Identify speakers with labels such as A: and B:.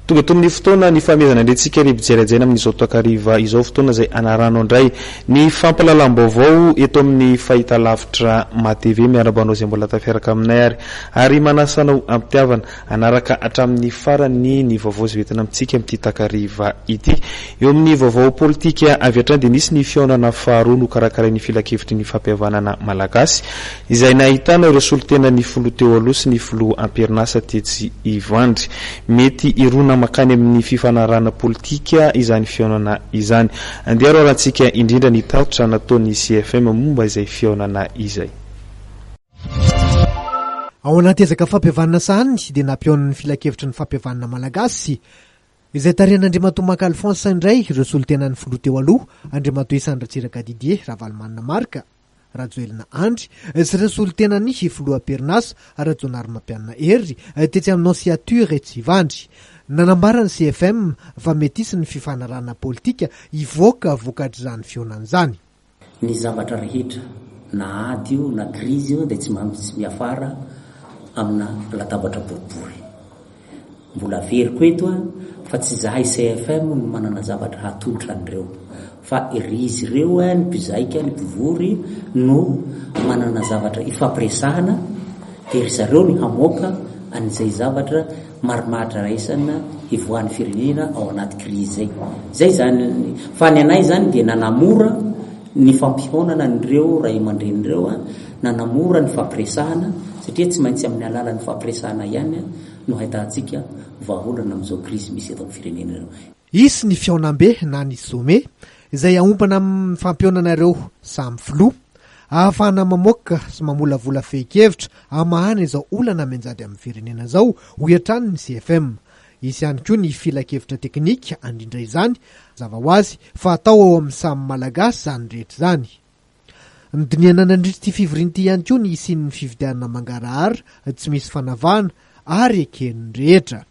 A: tonga tomin'ny fotoana ny famezana ndretsika ribijerajena amin'izao toakariva izao fotoana zay anarano andray ny fampalalam-baovao eto amin'ny fahitalavitra matv miarabanao zay mbola tafiaraka aminay ary manasanao ampitiavana anaraka hatramin'ny farany ny vaovao zay entina amintsika amin'ity takariva ity eo amin'ny vaovao politika avy hatrany dia nisy ny fiaonana faharoa no karakara ny filakevitry ny fampihavanana malagasy izay nahitana ireo solotena ny filoha teo aloha sy ny filoha amperinasa tetsy ivoandry mety irona makany amin'ny fifanarana politika izany fiaonana izany andiaro arantsika indrindra ny tatotra nataony CFM momba izay fiaonana izay
B: ao anaty ezaka fampihavanana sahany dia nampiaonany filakevitry ny fampihavanana malagasy izay tarian'Andriamatoa Maka Alphonse indray ireo solotena ny filoha teo aloha Andriamatoa Isandratsiraka Didier Ravalomanina Marika Rajoelina Andry sy ireo solotena ny filoha Amperinasa Rajonary Mampianina Hery tetsy amin'ny Ansiature Tsivandry nanambarany CFM fa mety isy ny fifanarana politika ivoaka vokatr'izany fiaonan'izany.
C: Ny zavatra rehetra na ady io na krizy io dia tsy miafara amina latabatra boribory. Mbola veriko eto fa tsy zahay CFM no manana zavatra hatolotra an'ireo fa izy ireo ny mpizaika ny mpivory no manana zavatra ifampiresahana dia ry zareo ny hamoaka an'izay zavatra marimaritra raisana ivoan'ny firenena ao anaty krizy zay zany fa ny anay zany dia nanamora ny fampihonana an'ireo ray aman-drenireo nanamora ny fampiresahana satria tsy maintsy amin'ny alalan'ny fampiresahana ihany no hahitantsika vahaolana amin'izao krizy misy eto amin'ny firenena ireo.
B: Isy ny fiaonam-be na ny some izay aompana amin'ny fampionana ireo samy filoha ahafahana mamoaka sy mamolavola fehi-kevitra amahana izao olana menjady amin'ny firenena izao ho hiatrany ny CFM. Isy ihany koa ny filakevitra teknika andrindra izany zava ho azy fa atao ao amin'ny samy malagasy zany rehetra zany. Nidiniana nandritra ity fivorian'ity ihany koa ny isin'ny fifidianana mangarahara tsy misy fanavahana ary eken'ny rehetra.